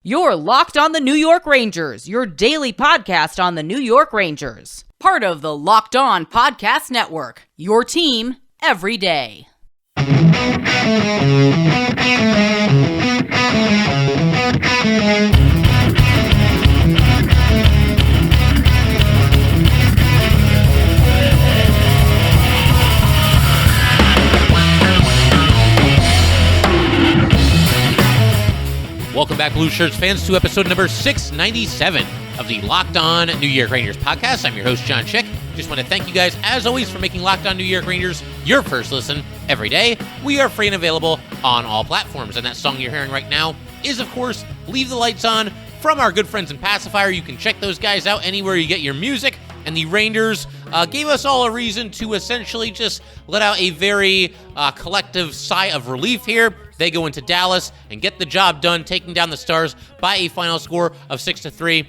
You're Locked on the New York Rangers, your daily podcast on the New York Rangers. Part of the Locked On Podcast Network, your team every day. Welcome back, Blue Shirts fans, to episode number 697 of the Locked On New York Rangers podcast. I'm your host, John Chick. Just want to thank you guys, as always, for making Locked On New York Rangers your first listen every day. We are free and available on all platforms, and that song you're hearing right now is, of course, Leave the Lights On from our good friends in Passafire. You can check those guys out anywhere you get your music, and the Rangers gave us all a reason to essentially just let out a very collective sigh of relief here. They go into Dallas and get the job done, taking down the Stars by a final score of 6-3.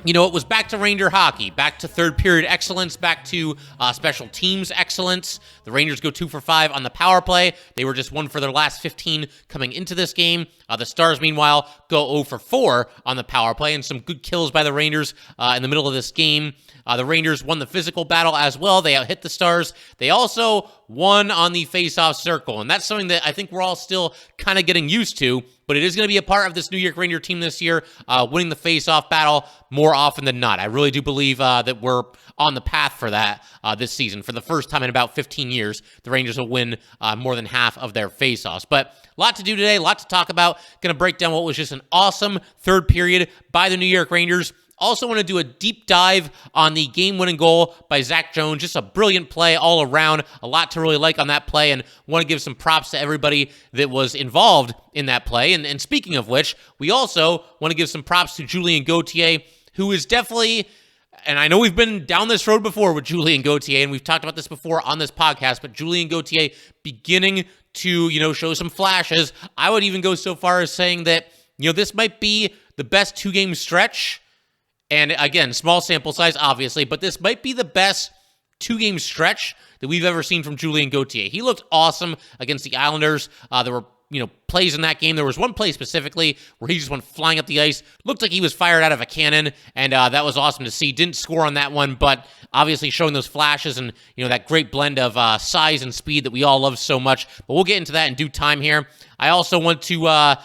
You know, it was back to Ranger hockey, back to third period excellence, back to special teams excellence. The Rangers go 2 for 5 on the power play. They were just 1 for their last 15 coming into this game. The Stars, meanwhile, go 0 for 4 on the power play, and some good kills by the Rangers in the middle of this game. The Rangers won the physical battle as well. They out-hit the Stars. They also won on the face-off circle, and that's something that I think we're all still kind of getting used to, but it is going to be a part of this New York Ranger team this year, winning the face-off battle more often than not. I really do believe that we're on the path for that this season. For the first time in about 15 years, the Rangers will win more than half of their face-offs. But a lot to do today, a lot to talk about. Going to break down what was just an awesome third period by the New York Rangers. Also want to do a deep dive on the game-winning goal by Zac Jones. Just a brilliant play all around. A lot to really like on that play, and want to give some props to everybody that was involved in that play. And speaking of which, we also want to give some props to Julien Gauthier, who is definitely, and I know we've been down this road before with Julien Gauthier, and we've talked about this before on this podcast, but Julien Gauthier beginning to, show some flashes. I would even go so far as saying that, this might be the best two-game stretch. And again, small sample size, obviously, but this might be the best two-game stretch that we've ever seen from Julien Gauthier. He looked awesome against the Islanders. There were, plays in that game. There was one play specifically where he just went flying up the ice. Looked like he was fired out of a cannon, and that was awesome to see. Didn't score on that one, but obviously showing those flashes and, that great blend of size and speed that we all love so much. But we'll get into that in due time here. I also want to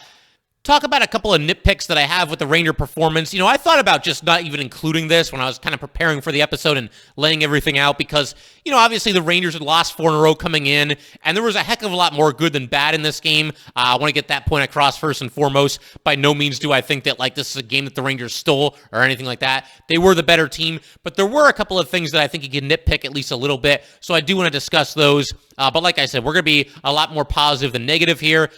talk about a couple of nitpicks that I have with the Ranger performance. I thought about just not even including this when I was kind of preparing for the episode and laying everything out because, obviously the Rangers had lost 4 in a row coming in, and there was a heck of a lot more good than bad in this game. I want to get that point across first and foremost. By no means do I think that, this is a game that the Rangers stole or anything like that. They were the better team, but there were a couple of things that I think you can nitpick at least a little bit, so I do want to discuss those. But like I said, we're going to be a lot more positive than negative here.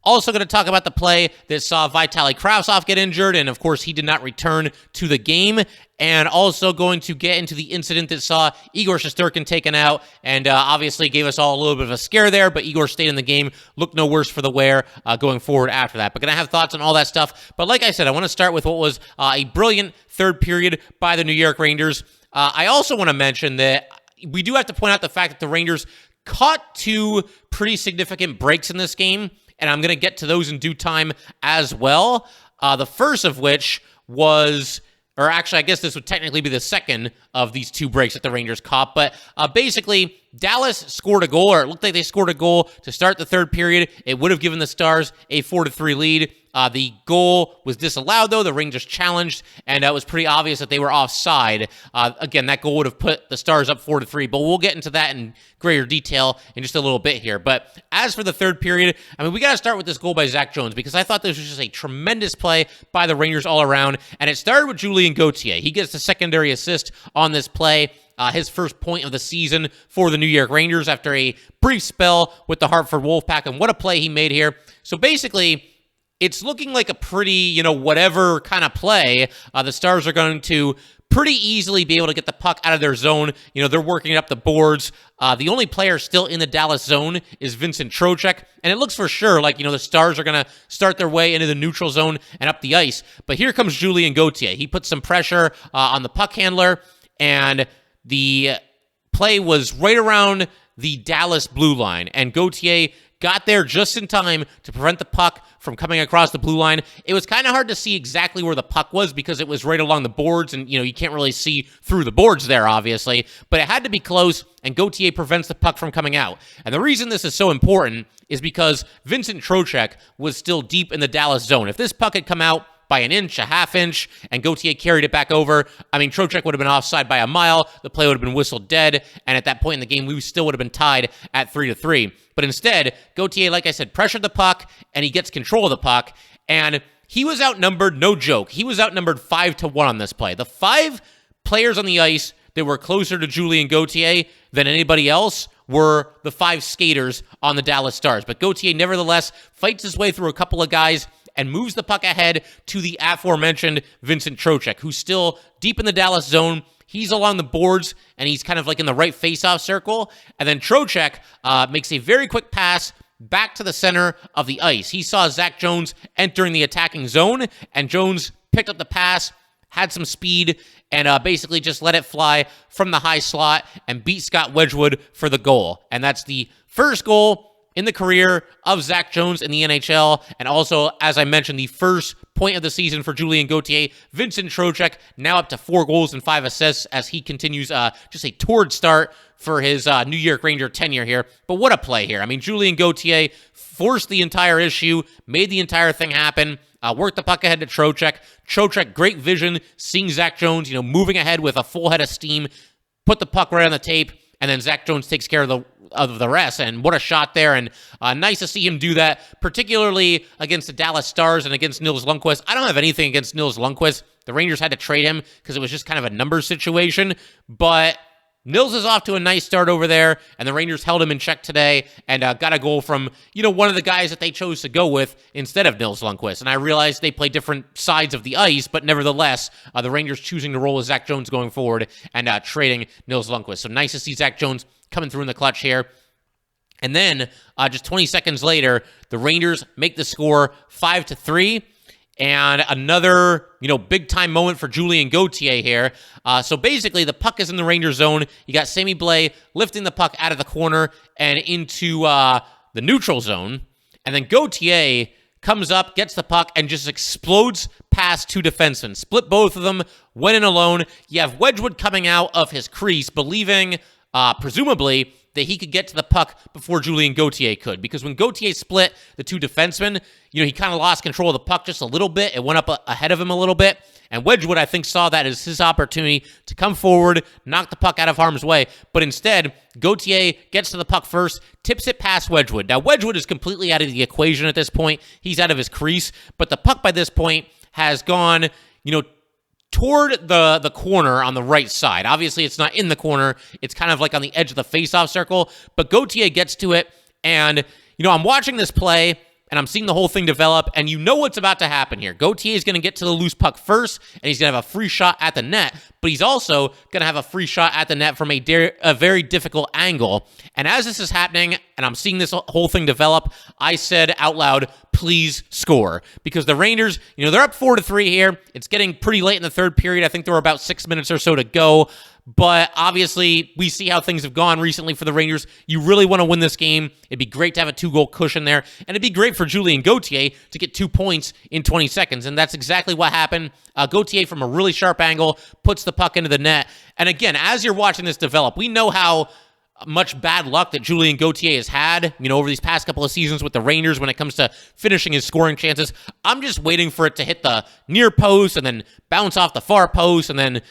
Also going to talk about the play that saw Vitali Kravtsov get injured, and of course he did not return to the game. And also going to get into the incident that saw Igor Shesterkin taken out, and obviously gave us all a little bit of a scare there, but Igor stayed in the game, looked no worse for the wear going forward after that. But going to have thoughts on all that stuff. But like I said, I want to start with what was a brilliant third period by the New York Rangers. I also want to mention that we do have to point out the fact that the Rangers caught 2 pretty significant breaks in this game, and I'm going to get to those in due time as well. The first of which was, or actually I guess this would technically be the second of these 2 breaks that the Rangers caught, but basically Dallas scored a goal, or it looked like they scored a goal to start the third period. It would have given the Stars a 4-3 lead. The goal was disallowed, though. The Rangers challenged, and it was pretty obvious that they were offside. Again, that goal would have put the Stars up 4-3, but we'll get into that in greater detail in just a little bit here. But as for the third period, we got to start with this goal by Zac Jones, because I thought this was just a tremendous play by the Rangers all around, and it started with Julien Gauthier. He gets the secondary assist on this play. His first point of the season for the New York Rangers after a brief spell with the Hartford Wolfpack, and what a play he made here. So basically, it's looking like a pretty, whatever kind of play. The Stars are going to pretty easily be able to get the puck out of their zone. They're working it up the boards. The only player still in the Dallas zone is Vincent Trocheck, and it looks for sure like, the Stars are going to start their way into the neutral zone and up the ice. But here comes Julien Gauthier. He puts some pressure on the puck handler, and the play was right around the Dallas blue line, and Gauthier got there just in time to prevent the puck from coming across the blue line. It was kind of hard to see exactly where the puck was because it was right along the boards, and you can't really see through the boards there, obviously, but it had to be close, and Gauthier prevents the puck from coming out. And the reason this is so important is because Vincent Trocheck was still deep in the Dallas zone. If this puck had come out by an inch, a half inch, and Gauthier carried it back over, Trocheck would have been offside by a mile, the play would have been whistled dead, and at that point in the game, we still would have been tied at 3-3. But instead, Gauthier, like I said, pressured the puck, and he gets control of the puck, and he was outnumbered, no joke. He was outnumbered 5-1 on this play. The 5 players on the ice that were closer to Julien Gauthier than anybody else were the 5 skaters on the Dallas Stars. But Gauthier, nevertheless, fights his way through a couple of guys and moves the puck ahead to the aforementioned Vincent Trocheck, who's still deep in the Dallas zone. He's along the boards, and he's kind of like in the right face-off circle. And then Trocheck makes a very quick pass back to the center of the ice. He saw Zac Jones entering the attacking zone, and Jones picked up the pass, had some speed, and basically just let it fly from the high slot and beat Scott Wedgwood for the goal. And that's the first goal in the career of Zac Jones in the NHL, and also, as I mentioned, the first point of the season for Julien Gauthier. Vincent Trocheck now up to 4 goals and 5 assists as he continues just a torrid start for his New York Ranger tenure here. But what a play here. Julien Gauthier forced the entire issue, made the entire thing happen, worked the puck ahead to Trocheck. Trocheck, great vision, seeing Zac Jones, moving ahead with a full head of steam, put the puck right on the tape, and then Zac Jones takes care of the rest, and what a shot there, and nice to see him do that, particularly against the Dallas Stars and against Nils Lundkvist. I don't have anything against Nils Lundkvist. The Rangers had to trade him because it was just kind of a numbers situation, but Nils is off to a nice start over there, and the Rangers held him in check today and got a goal from, one of the guys that they chose to go with instead of Nils Lundkvist. And I realize they play different sides of the ice, but nevertheless, the Rangers choosing to roll with Zac Jones going forward and trading Nils Lundkvist. So nice to see Zac Jones coming through in the clutch here. And then, just 20 seconds later, the Rangers make the score 5-3. And another, big-time moment for Julien Gauthier here. So basically, the puck is in the Ranger zone. You got Sammy Blais lifting the puck out of the corner and into the neutral zone. And then Gauthier comes up, gets the puck, and just explodes past 2 defensemen. Split both of them, went in alone. You have Wedgwood coming out of his crease, believing, presumably, that he could get to the puck before Julien Gauthier could. Because when Gauthier split the 2 defensemen, he kind of lost control of the puck just a little bit. It went up ahead of him a little bit. And Wedgwood, I think, saw that as his opportunity to come forward, knock the puck out of harm's way. But instead, Gauthier gets to the puck first, tips it past Wedgwood. Now, Wedgwood is completely out of the equation at this point. He's out of his crease. But the puck by this point has gone, toward the corner on the right side. Obviously, it's not in the corner. It's kind of like on the edge of the face-off circle. But Gauthier gets to it, and, I'm watching this play, and I'm seeing the whole thing develop, and what's about to happen here. Gauthier is going to get to the loose puck first, and he's going to have a free shot at the net, but he's also going to have a free shot at the net from a very difficult angle. And as this is happening, and I'm seeing this whole thing develop, I said out loud, please score. Because the Rangers, they're up 4-3 here. It's getting pretty late in the third period. I think there were about 6 minutes or so to go. But obviously, we see how things have gone recently for the Rangers. You really want to win this game. It'd be great to have a 2-goal cushion there. And it'd be great for Julien Gauthier to get 2 points in 20 seconds. And that's exactly what happened. Gauthier, from a really sharp angle, puts the puck into the net. And again, as you're watching this develop, we know how much bad luck that Julien Gauthier has had, over these past couple of seasons with the Rangers when it comes to finishing his scoring chances. I'm just waiting for it to hit the near post and then bounce off the far post and then,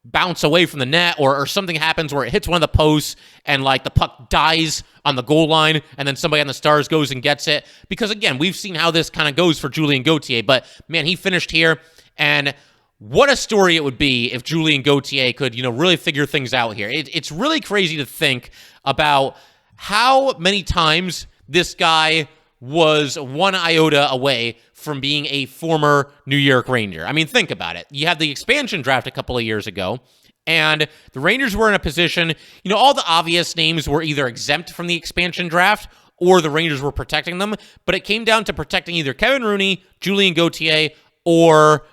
bounce away from the net, or something happens where it hits one of the posts and the puck dies on the goal line and then somebody on the Stars goes and gets it. Because again, we've seen how this kind of goes for Julien Gauthier, but man, he finished here, and what a story it would be if Julien Gauthier could, really figure things out here. It's really crazy to think about how many times this guy was one iota away from being a former New York Ranger. Think about it. You had the expansion draft a couple of years ago, and the Rangers were in a position, all the obvious names were either exempt from the expansion draft or the Rangers were protecting them, but it came down to protecting either Kevin Rooney, Julien Gauthier, or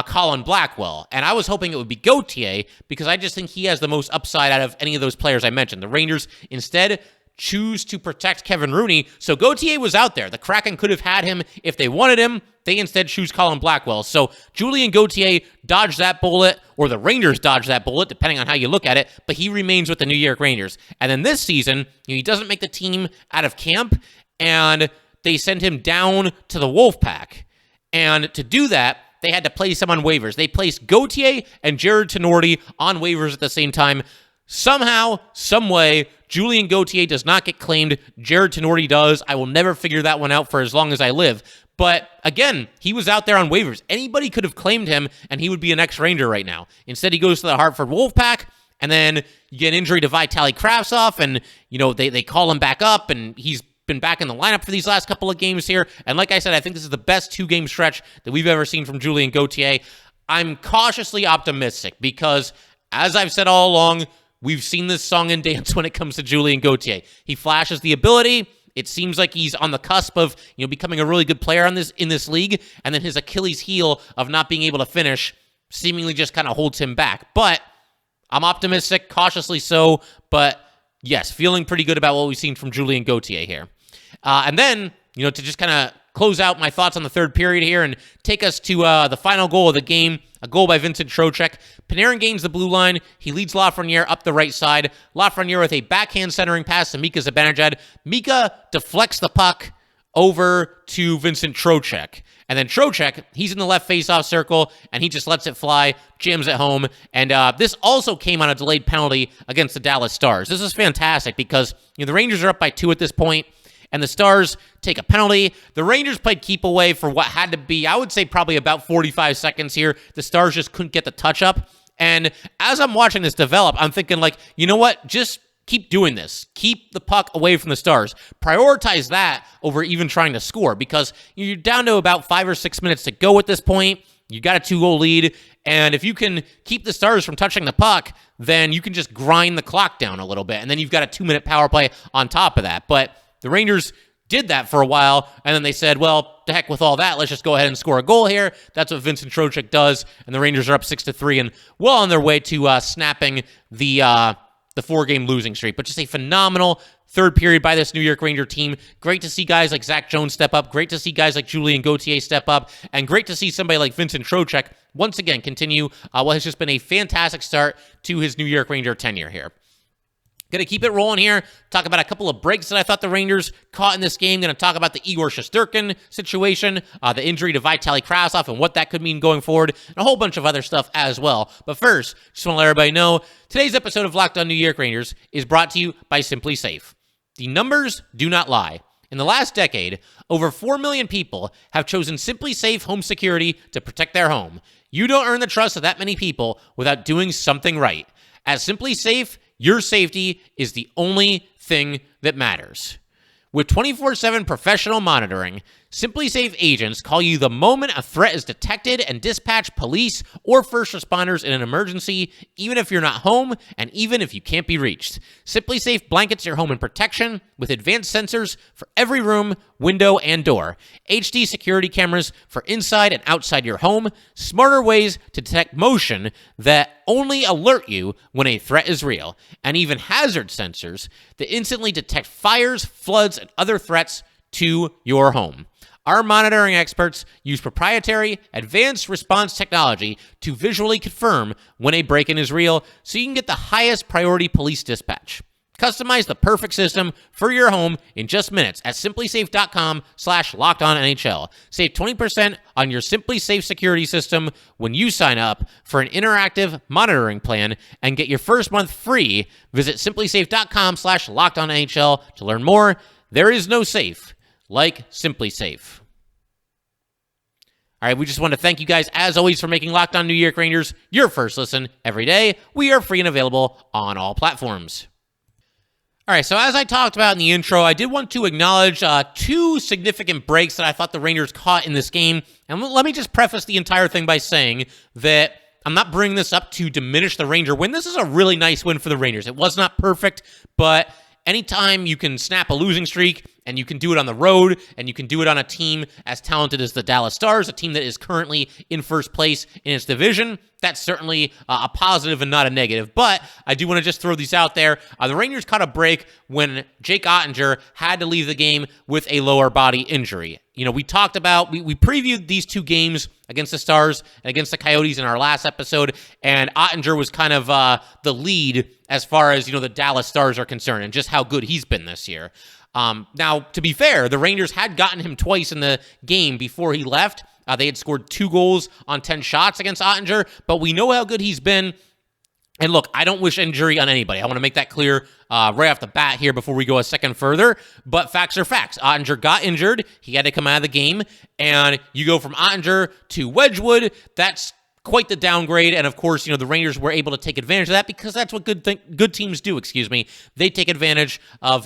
Colin Blackwell. And I was hoping it would be Gauthier because I just think he has the most upside out of any of those players I mentioned. The Rangers instead choose to protect Kevin Rooney. So Gauthier was out there. The Kraken could have had him if they wanted him. They instead choose Colin Blackwell. So Julien Gauthier dodged that bullet, or the Rangers dodged that bullet, depending on how you look at it, but he remains with the New York Rangers. And then this season, he doesn't make the team out of camp, and they send him down to the Wolfpack. And to do that, they had to place him on waivers. They placed Gauthier and Jared Tenorti on waivers at the same time. Somehow, someway, Julien Gauthier does not get claimed. Jared Tenorti does. I will never figure that one out for as long as I live. But again, he was out there on waivers. Anybody could have claimed him, and he would be an ex-Ranger right now. Instead, he goes to the Hartford Wolfpack, and then you get an injury to Vitali Kravtsov, and they call him back up, and he's been back in the lineup for these last couple of games here. And like I said, I think this is the best 2-game stretch that we've ever seen from Julien Gauthier. I'm cautiously optimistic because, as I've said all along, we've seen this song and dance when it comes to Julien Gauthier. He flashes the ability. It seems like he's on the cusp of becoming a really good player in this league, and then his Achilles heel of not being able to finish seemingly just kind of holds him back. But I'm optimistic, cautiously so, but yes, feeling pretty good about what we've seen from Julien Gauthier here. And then, to just kind of close out my thoughts on the third period here and take us to the final goal of the game, a goal by Vincent Trocheck. Panarin gains the blue line. He leads Lafreniere up the right side. Lafreniere with a backhand centering pass to Mika Zibanejad. Mika deflects the puck over to Vincent Trocheck. And then Trocheck, he's in the left faceoff circle, and he just lets it fly, jams it home. And this also came on a delayed penalty against the Dallas Stars. This is fantastic because the Rangers are up by 2 at this point, and the Stars take a penalty. The Rangers played keep away for what had to be, I would say, probably about 45 seconds here. The Stars just couldn't get the touch up. And as I'm watching this develop, I'm thinking, you know what? Just keep doing this. Keep the puck away from the Stars. Prioritize that over even trying to score because you're down to about 5 or 6 minutes to go at this point. You got a 2-goal lead. And if you can keep the Stars from touching the puck, then you can just grind the clock down a little bit. And then you've got a 2-minute power play on top of that. But the Rangers did that for a while, and then they said, well, to heck with all that, let's just go ahead and score a goal here. That's what Vincent Trocheck does, and the Rangers are up 6-3 and well on their way to snapping the 4-game losing streak. But just a phenomenal third period by this New York Ranger team. Great to see guys like Zac Jones step up. Great to see guys like Julien Gauthier step up. And great to see somebody like Vincent Trocheck once again continue what has just been a fantastic start to his New York Ranger tenure here. Going to keep it rolling here. Talk about a couple of breaks that I thought the Rangers caught in this game. Going to talk about the Igor Shesterkin situation, the injury to Vitali Kravtsov and what that could mean going forward, and a whole bunch of other stuff as well. But first, just want to let everybody know, today's episode of Locked On New York Rangers is brought to you by Simply Safe. The numbers do not lie. In the last decade, over 4 million people have chosen Simply Safe Home Security to protect their home. You don't earn the trust of that many people without doing something right. At Simply Safe, your safety is the only thing that matters. With 24/7 professional monitoring, Simply Safe agents call you the moment a threat is detected and dispatch police or first responders in an emergency, even if you're not home and even if you can't be reached. Simply Safe blankets your home in protection with advanced sensors for every room, window, and door, HD security cameras for inside and outside your home, smarter ways to detect motion that only alert you when a threat is real, and even hazard sensors that instantly detect fires, floods, and other threats to your home. Our monitoring experts use proprietary advanced response technology to visually confirm when a break-in is real so you can get the highest priority police dispatch. Customize the perfect system for your home in just minutes at simplysafe.com/LockedOnNHL. Save 20% on your Simply Safe security system when you sign up for an interactive monitoring plan and get your first month free. Visit simplysafe.com/LockedOnNHL to learn more. There is no safe like Simply Safe. All right, we just want to thank you guys, as always, for making Locked On New York Rangers your first listen every day. We are free and available on all platforms. All right, so as I talked about in the intro, I did want to acknowledge 2 significant breaks that I thought the Rangers caught in this game. And let me just preface the entire thing by saying that I'm not bringing this up to diminish the Ranger win. This is a really nice win for the Rangers. It was not perfect, but anytime you can snap a losing streak and you can do it on the road, and you can do it on a team as talented as the Dallas Stars, a team that is currently in first place in its division. That's certainly a positive and not a negative. But I do want to just throw these out there. The Rangers caught a break when Jake Ottinger had to leave the game with a lower body injury. We talked about, we previewed these two games against the Stars and against the Coyotes in our last episode, and Ottinger was kind of the lead as far as, the Dallas Stars are concerned and just how good he's been this year. Now, to be fair, the Rangers had gotten him twice in the game before he left. They had scored 2 goals on 10 shots against Ottinger, but we know how good he's been. And look, I don't wish injury on anybody. I want to make that clear right off the bat here before we go a second further. But facts are facts. Ottinger got injured. He had to come out of the game. And you go from Ottinger to Wedgwood. That's quite the downgrade. And of course, the Rangers were able to take advantage of that because that's what good teams do, They take advantage of,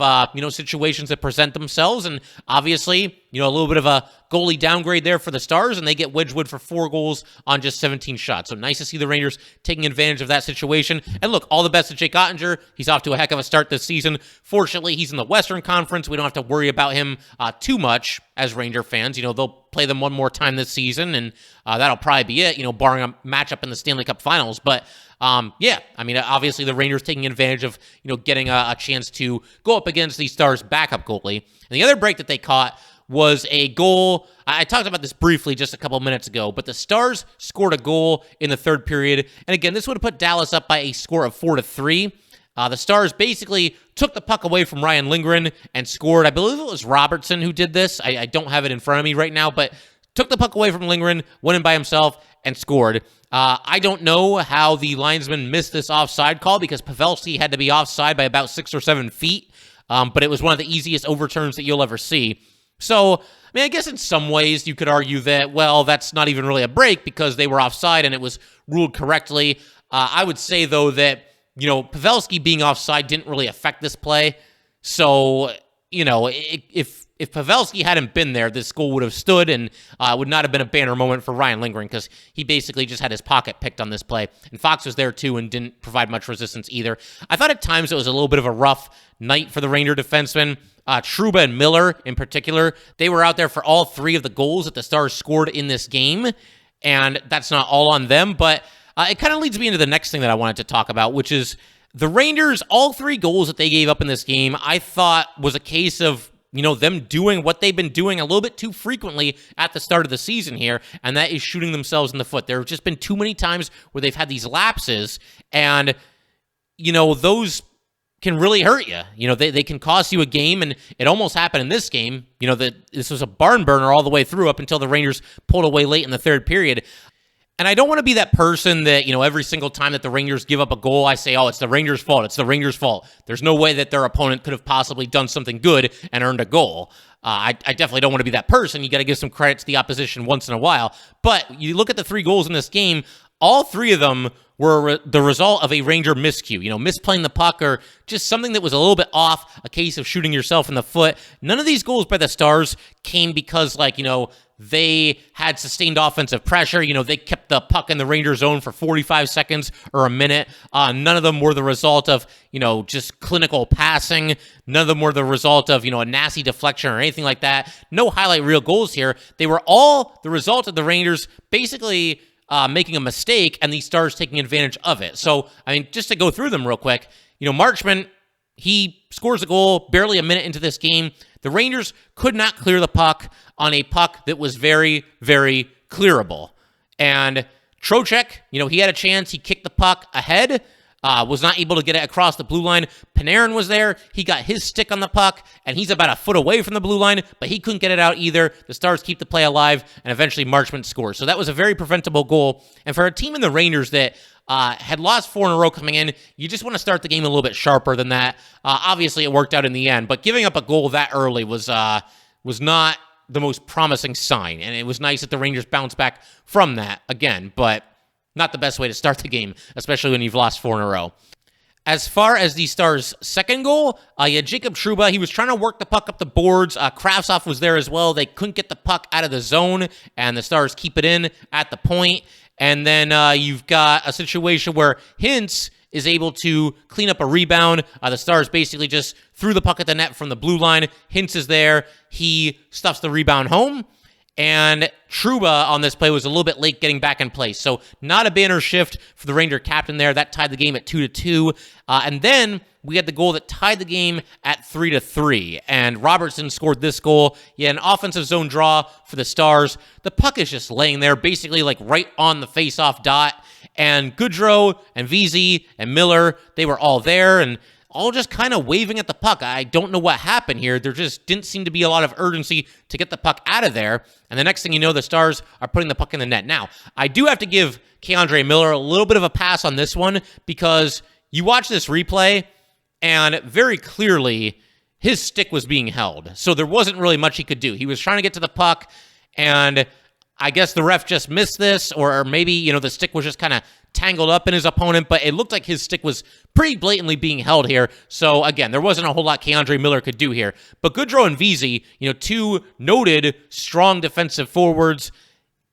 situations that present themselves. And obviously, a little bit of a goalie downgrade there for the Stars, and they get Wedgwood for 4 goals on just 17 shots. So nice to see the Rangers taking advantage of that situation. And look, all the best to Jake Ottinger. He's off to a heck of a start this season. Fortunately, he's in the Western Conference. We don't have to worry about him too much as Ranger fans. They'll play them one more time this season, and that'll probably be it, barring a matchup in the Stanley Cup Finals. But obviously the Rangers taking advantage of, getting a chance to go up against the Stars' backup goalie. And the other break that they caught was a goal. I talked about this briefly just a couple minutes ago, but the Stars scored a goal in the third period. And again, this would have put Dallas up by a score of 4-3. The Stars basically took the puck away from Ryan Lindgren and scored. I believe it was Robertson who did this. I don't have it in front of me right now, but took the puck away from Lindgren, went in by himself, and scored. I don't know how the linesman missed this offside call because Pavelski had to be offside by about 6 or 7 feet, but it was one of the easiest overturns that you'll ever see. So, I guess in some ways you could argue that, well, that's not even really a break because they were offside and it was ruled correctly. I would say, though, that, Pavelski being offside didn't really affect this play. So, if Pavelski hadn't been there, this goal would have stood and would not have been a banner moment for Ryan Lindgren because he basically just had his pocket picked on this play. And Fox was there too and didn't provide much resistance either. I thought at times it was a little bit of a rough night for the Ranger defensemen. Trouba and Miller in particular, they were out there for all 3 of the goals that the Stars scored in this game. And that's not all on them, but it kind of leads me into the next thing that I wanted to talk about, which is the Rangers, all 3 goals that they gave up in this game, I thought was a case of, them doing what they've been doing a little bit too frequently at the start of the season here, and that is shooting themselves in the foot. There have just been too many times where they've had these lapses, and, those can really hurt you. They can cost you a game, and it almost happened in this game. This was a barn burner all the way through up until the Rangers pulled away late in the third period. And I don't want to be that person that, every single time that the Rangers give up a goal, I say, oh, it's the Rangers' fault. It's the Rangers' fault. There's no way that their opponent could have possibly done something good and earned a goal. I definitely don't want to be that person. You got to give some credit to the opposition once in a while. But you look at the 3 goals in this game, all 3 of them were the result of a Ranger miscue, misplaying the puck or just something that was a little bit off, a case of shooting yourself in the foot. None of these goals by the Stars came because, they had sustained offensive pressure. They kept the puck in the Ranger zone for 45 seconds or a minute. None of them were the result of, just clinical passing. None of them were the result of, a nasty deflection or anything like that. No highlight reel goals here. They were all the result of the Rangers basically making a mistake and the Stars taking advantage of it. So, just to go through them real quick, Marchment, he scores a goal barely a minute into this game. The Rangers could not clear the puck on a puck that was very, very clearable. And Trocheck, he had a chance. He kicked the puck ahead, was not able to get it across the blue line. Panarin was there. He got his stick on the puck, and he's about a foot away from the blue line, but he couldn't get it out either. The Stars keep the play alive, and eventually Marchment scores. So that was a very preventable goal. And for a team in the Rangers that had lost 4 in a row coming in, you just want to start the game a little bit sharper than that. Obviously, it worked out in the end, but giving up a goal that early was not the most promising sign, and it was nice that the Rangers bounced back from that again, but not the best way to start the game, especially when you've lost 4 in a row. As far as the Stars' second goal, Jacob Trouba, he was trying to work the puck up the boards. Kravtsov was there as well. They couldn't get the puck out of the zone, and the Stars keep it in at the point. And then you've got a situation where Hintz is able to clean up a rebound. The Stars basically just threw the puck at the net from the blue line. Hintz is there. He stuffs the rebound home. And Trouba on this play was a little bit late getting back in place. So not a banner shift for the Ranger captain there. That tied the game at 2-2. And then we had the goal that tied the game at 3-3. And Robertson scored this goal. Yeah, an offensive zone draw for the Stars. The puck is just laying there, basically like right on the face-off dot. And Goodrow and VZ and Miller, they were all there and all just kind of waving at the puck. I don't know what happened here. There just didn't seem to be a lot of urgency to get the puck out of there. And the next thing you know, the Stars are putting the puck in the net. Now, I do have to give Keandre Miller a little bit of a pass on this one because you watch this replay and very clearly his stick was being held. So there wasn't really much he could do. He was trying to get to the puck and I guess the ref just missed this, or maybe, the stick was just kind of tangled up in his opponent, but it looked like his stick was pretty blatantly being held here. So, again, there wasn't a whole lot Keandre Miller could do here. But Goodrow and VZ, two noted strong defensive forwards,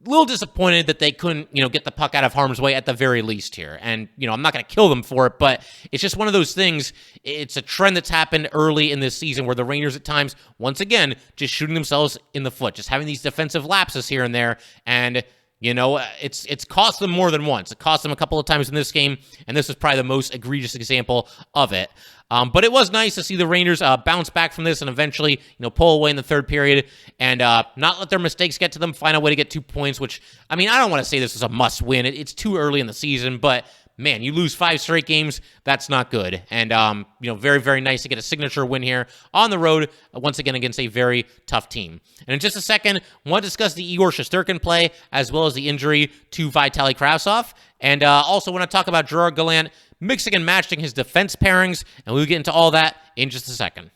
a little disappointed that they couldn't, get the puck out of harm's way at the very least here. And, I'm not going to kill them for it, but it's just one of those things. It's a trend that's happened early in this season where the Rangers at times, once again, just shooting themselves in the foot, just having these defensive lapses here and there. And, it's cost them more than once. It cost them a couple of times in this game, and this is probably the most egregious example of it. But it was nice to see the Rangers bounce back from this and eventually, pull away in the third period and not let their mistakes get to them, find a way to get 2 points, which, I don't want to say this is a must-win. It's too early in the season, but man, you lose 5 straight games, that's not good. And, very, very nice to get a signature win here on the road, once again, against a very tough team. And in just a second, I want to discuss the Igor Shesterkin play, as well as the injury to Vitali Kravtsov. And also want to talk about Gerard Gallant mixing and matching his defense pairings, and we'll get into all that in just a second.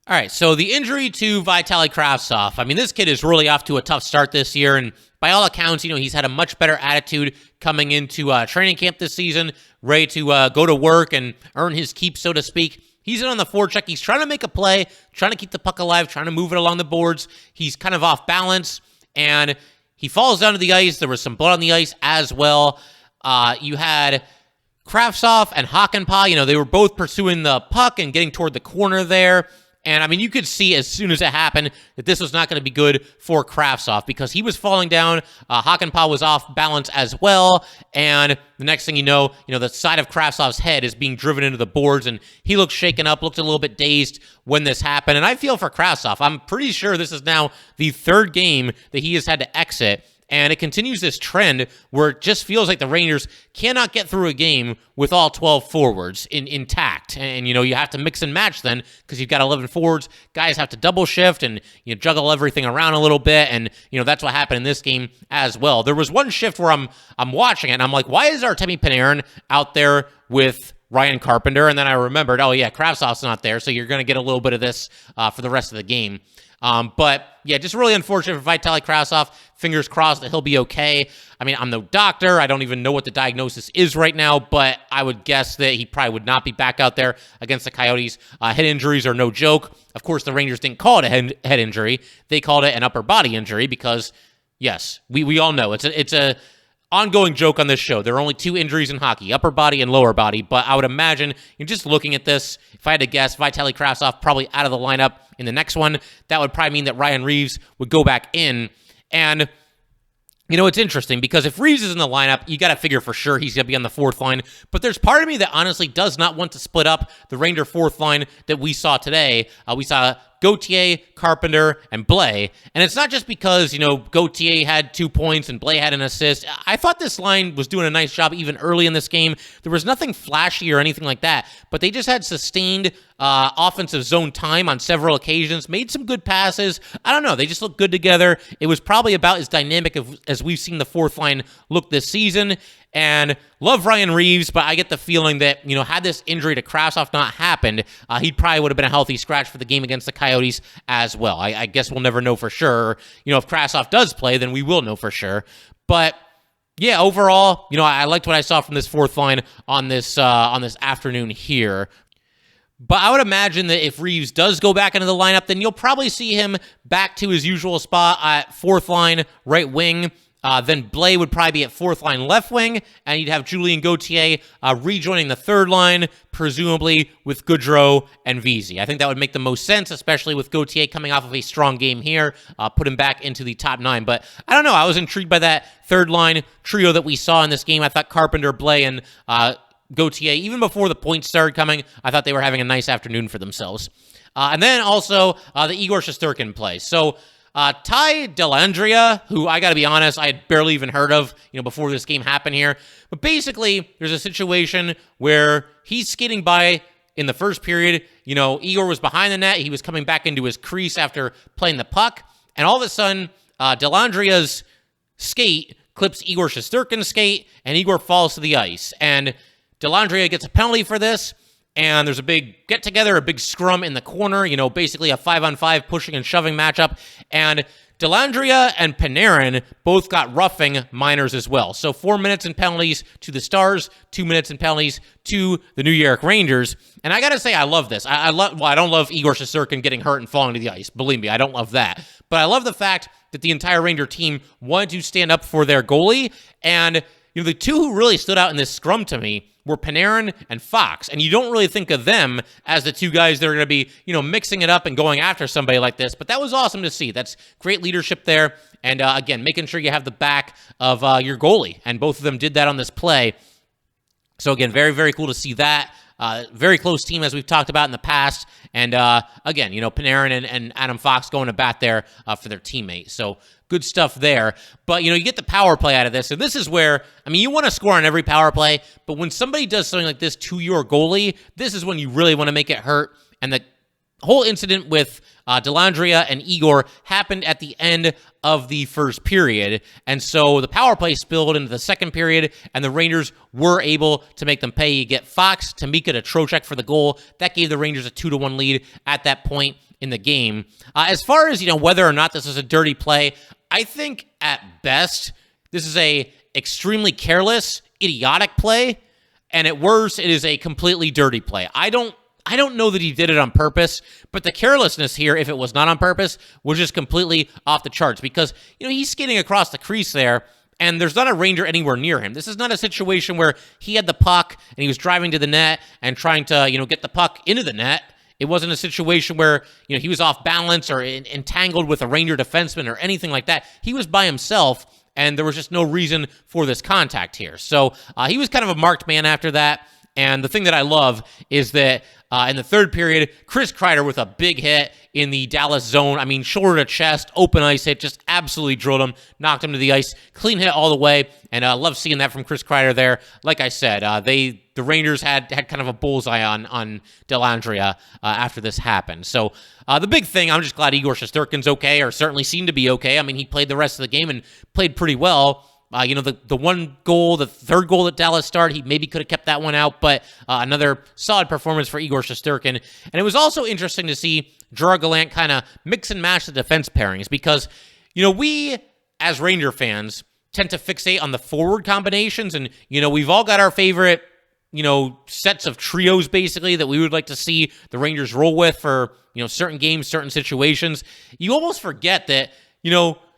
All right, so the injury to Vitali Kravtsov. This kid is really off to a tough start this year, and by all accounts, he's had a much better attitude coming into training camp this season, ready to go to work and earn his keep, so to speak. He's in on the forecheck. He's trying to make a play, trying to keep the puck alive, trying to move it along the boards. He's kind of off balance, and he falls down to the ice. There was some blood on the ice as well. You had Kravtsov and Hakanpää, they were both pursuing the puck and getting toward the corner there. And, you could see as soon as it happened that this was not going to be good for Kravtsov because he was falling down. Hakanpää was off balance as well. And the next thing you know, the side of Kravtsov's head is being driven into the boards, and he looked shaken up, looked a little bit dazed when this happened. And I feel for Kravtsov. I'm pretty sure this is now the third game that he has had to exit. And it continues this trend where it just feels like the Rangers cannot get through a game with all 12 forwards intact. And, you have to mix and match then because you've got 11 forwards. Guys have to double shift and juggle everything around a little bit. And, that's what happened in this game as well. There was one shift where I'm watching it and I'm like, why is Artemi Panarin out there with Ryan Carpenter? And then I remembered, oh yeah, Kravtsov's not there. So you're going to get a little bit of this for the rest of the game. But yeah, just really unfortunate for Vitali Kravtsov. Fingers crossed that he'll be okay. I'm no doctor. I don't even know what the diagnosis is right now, but I would guess that he probably would not be back out there against the Coyotes. Head injuries are no joke. Of course, the Rangers didn't call it a head injury. They called it an upper body injury because, yes, we all know it's a ongoing joke on this show. There are only 2 injuries in hockey, upper body and lower body, but I would imagine, just looking at this, if I had to guess, Vitali Kravtsov probably out of the lineup in the next one. That would probably mean that Ryan Reeves would go back in. And, it's interesting because if Reeves is in the lineup, you got to figure for sure he's going to be on the fourth line. But there's part of me that honestly does not want to split up the Ranger fourth line that we saw today. We saw Gauthier, Carpenter, and Blais. And it's not just because, Gauthier had 2 points and Blais had an assist. I thought this line was doing a nice job even early in this game. There was nothing flashy or anything like that, but they just had sustained offensive zone time on several occasions, made some good passes. I don't know. They just looked good together. It was probably about as dynamic as we've seen the fourth line look this season. And love Ryan Reeves, but I get the feeling that, had this injury to Kravtsov not happened, he probably would have been a healthy scratch for the game against the Coyotes as well. I guess we'll never know for sure. If Kravtsov does play, then we will know for sure. But yeah, overall, I liked what I saw from this fourth line on this afternoon here. But I would imagine that if Reeves does go back into the lineup, then you'll probably see him back to his usual spot at fourth line, right wing. Then Blais would probably be at fourth line left wing, and you'd have Julien Gauthier rejoining the third line, presumably with Gaudreau and Vesey. I think that would make the most sense, especially with Gauthier coming off of a strong game here, put him back into the top 9. But I don't know, I was intrigued by that third line trio that we saw in this game. I thought Carpenter, Blais, and Gauthier, even before the points started coming, I thought they were having a nice afternoon for themselves. And then also the Igor Shesterkin play. So Ty Dellandrea, who I got to be honest, I had barely even heard of, before this game happened here. But basically, there's a situation where he's skating by in the first period. Igor was behind the net. He was coming back into his crease after playing the puck. And all of a sudden, Dellandrea's skate clips Igor Shesterkin's skate, and Igor falls to the ice. And Dellandrea gets a penalty for this. And there's a big get-together, a big scrum in the corner, basically a 5-on-5 pushing and shoving matchup. And Dellandrea and Panarin both got roughing minors as well. So 4 minutes in penalties to the Stars, 2 minutes in penalties to the New York Rangers. And I got to say, I love this. I don't love Igor Shesterkin getting hurt and falling to the ice. Believe me, I don't love that. But I love the fact that the entire Ranger team wanted to stand up for their goalie. And the two who really stood out in this scrum to me were Panarin and Fox. And you don't really think of them as the two guys that are going to be, mixing it up and going after somebody like this. But that was awesome to see. That's great leadership there. And again, making sure you have the back of your goalie. And both of them did that on this play. So again, very, very cool to see that. Very close team, as we've talked about in the past. And again, Panarin and Adam Fox going to bat there for their teammate. So good stuff there. But, you get the power play out of this. And this is where, you want to score on every power play. But when somebody does something like this to your goalie, this is when you really want to make it hurt. And the whole incident with Dellandrea and Igor happened at the end of the first period. And so the power play spilled into the second period, and the Rangers were able to make them pay. You get Fox, Tamika to Trocheck for the goal. That gave the Rangers a 2-1 lead at that point in the game. As far as, whether or not this is a dirty play, I think at best, this is a extremely careless, idiotic play. And at worst, it is a completely dirty play. I don't know that he did it on purpose, but the carelessness here, if it was not on purpose, was just completely off the charts because, he's skating across the crease there, and there's not a Ranger anywhere near him. This is not a situation where he had the puck and he was driving to the net and trying to, get the puck into the net. It wasn't a situation where, he was off balance or entangled with a Ranger defenseman or anything like that. He was by himself, and there was just no reason for this contact here. So he was kind of a marked man after that. And the thing that I love is that in the third period, Chris Kreider with a big hit in the Dallas zone. Shoulder to chest, open ice hit, just absolutely drilled him, knocked him to the ice, clean hit all the way, and I love seeing that from Chris Kreider there. Like I said, the Rangers had kind of a bullseye on Dellandrea after this happened. So the big thing, I'm just glad Igor Shesterkin's okay, or certainly seemed to be okay. He played the rest of the game and played pretty well. The one goal, the third goal that Dallas started, he maybe could have kept that one out, but another solid performance for Igor Shesterkin. And it was also interesting to see Gerard Gallant kind of mix and match the defense pairings because, we, as Ranger fans, tend to fixate on the forward combinations, and, we've all got our favorite, sets of trios, basically, that we would like to see the Rangers roll with for, certain games, certain situations. You almost forget that,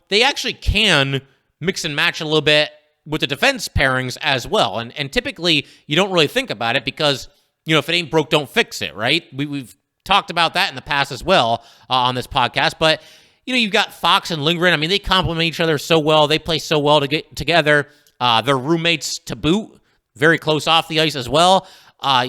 they actually can mix and match a little bit with the defense pairings as well. And typically, you don't really think about it because, if it ain't broke, don't fix it, right? We've talked about that in the past as well on this podcast. But, you've got Fox and Lindgren. They complement each other so well. They play so well to get together. They're roommates to boot, very close off the ice as well.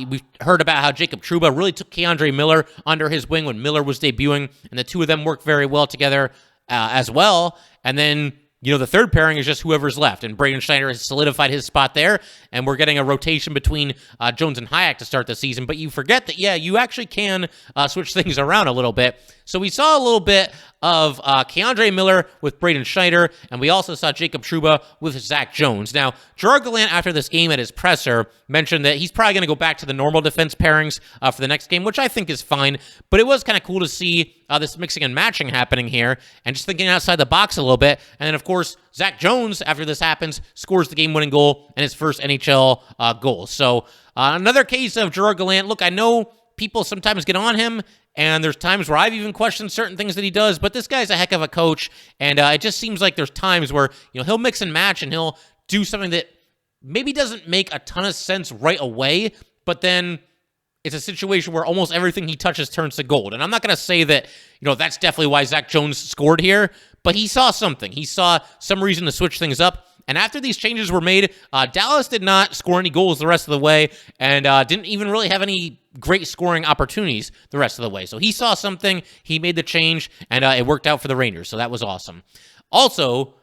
We've heard about how Jacob Trouba really took K'Andre Miller under his wing when Miller was debuting, and the two of them work very well together as well. And then, the third pairing is just whoever's left, and Braden Schneider has solidified his spot there, and we're getting a rotation between Jones and Hayek to start the season. But you forget that, you actually can switch things around a little bit. So we saw a little bit of K'Andre Miller with Braden Schneider, and we also saw Jacob Trouba with Zac Jones. Now, Gerard Gallant, after this game at his presser, mentioned that he's probably going to go back to the normal defense pairings for the next game, which I think is fine, but it was kind of cool to see this mixing and matching happening here, and just thinking outside the box a little bit. And then, of course, Zac Jones, after this happens, scores the game-winning goal and his first NHL goal. So another case of Gerard Gallant. Look, I know people sometimes get on him, and there's times where I've even questioned certain things that he does, but this guy's a heck of a coach, and it just seems like there's times where, he'll mix and match, and he'll do something that maybe doesn't make a ton of sense right away, but then it's a situation where almost everything he touches turns to gold. And I'm not going to say that, that's definitely why Zac Jones scored here, but he saw something. He saw some reason to switch things up. And after these changes were made, Dallas did not score any goals the rest of the way and didn't even really have any great scoring opportunities the rest of the way. So he saw something, he made the change, and it worked out for the Rangers. So that was awesome. Also,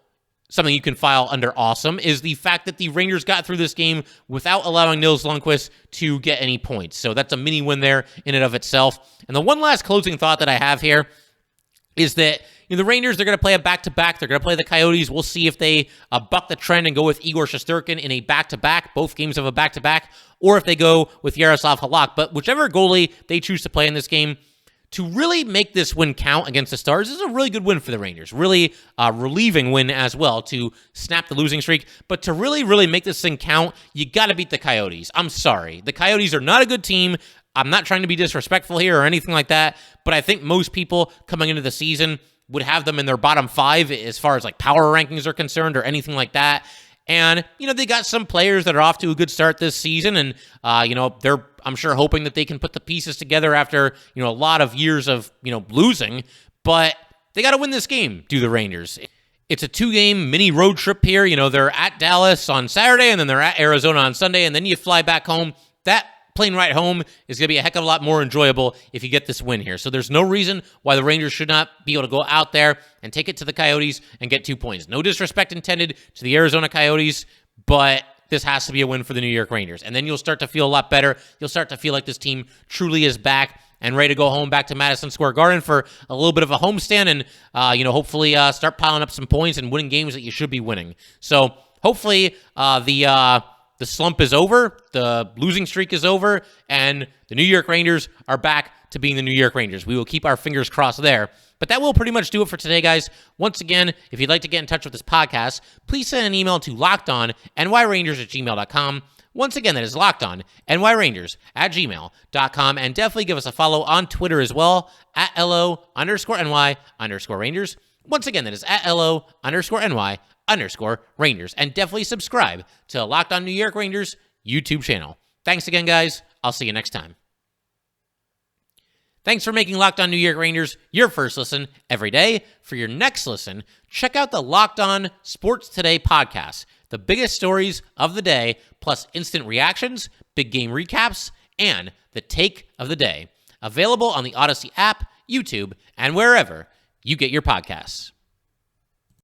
something you can file under awesome is the fact that the Rangers got through this game without allowing Nils Lundkvist to get any points. So that's a mini win there in and of itself. And the one last closing thought that I have here is that the Rangers, they're going to play a back-to-back. They're going to play the Coyotes. We'll see if they buck the trend and go with Igor Shesterkin in a back-to-back, both games of a back-to-back, or if they go with Yaroslav Halak. But whichever goalie they choose to play in this game, to really make this win count against the Stars is a really good win for the Rangers. Really relieving win as well to snap the losing streak. But to really, really make this thing count, you got to beat the Coyotes. I'm sorry. The Coyotes are not a good team. I'm not trying to be disrespectful here or anything like that, but I think most people coming into the season would have them in their bottom 5 as far as like power rankings are concerned or anything like that. And, they got some players that are off to a good start this season, and, they're, I'm sure, hoping that they can put the pieces together after, a lot of years of, losing, but they got to win this game, do the Rangers. It's a 2-game mini road trip here. They're at Dallas on Saturday, and then they're at Arizona on Sunday, and then you fly back home. That plane ride home is going to be a heck of a lot more enjoyable if you get this win here. So there's no reason why the Rangers should not be able to go out there and take it to the Coyotes and get 2 points. No disrespect intended to the Arizona Coyotes, but this has to be a win for the New York Rangers. And then you'll start to feel a lot better. You'll start to feel like this team truly is back and ready to go home back to Madison Square Garden for a little bit of a homestand and, hopefully start piling up some points and winning games that you should be winning. So hopefully the slump is over, the losing streak is over, and the New York Rangers are back to being the New York Rangers. We will keep our fingers crossed there. But that will pretty much do it for today, guys. Once again, if you'd like to get in touch with this podcast, please send an email to lockedonnyrangers@gmail.com. Once again, that is lockedonnyrangers@gmail.com. And definitely give us a follow on Twitter as well, @LO_NY_Rangers. Once again, that is @LO_NY_Rangers. And definitely subscribe to Locked On New York Rangers YouTube channel. Thanks again, guys. I'll see you next time. Thanks for making Locked On New York Rangers your first listen every day. For your next listen, check out the Locked On Sports Today podcast. The biggest stories of the day, plus instant reactions, big game recaps, and the take of the day. Available on the Odyssey app, YouTube, and wherever you get your podcasts.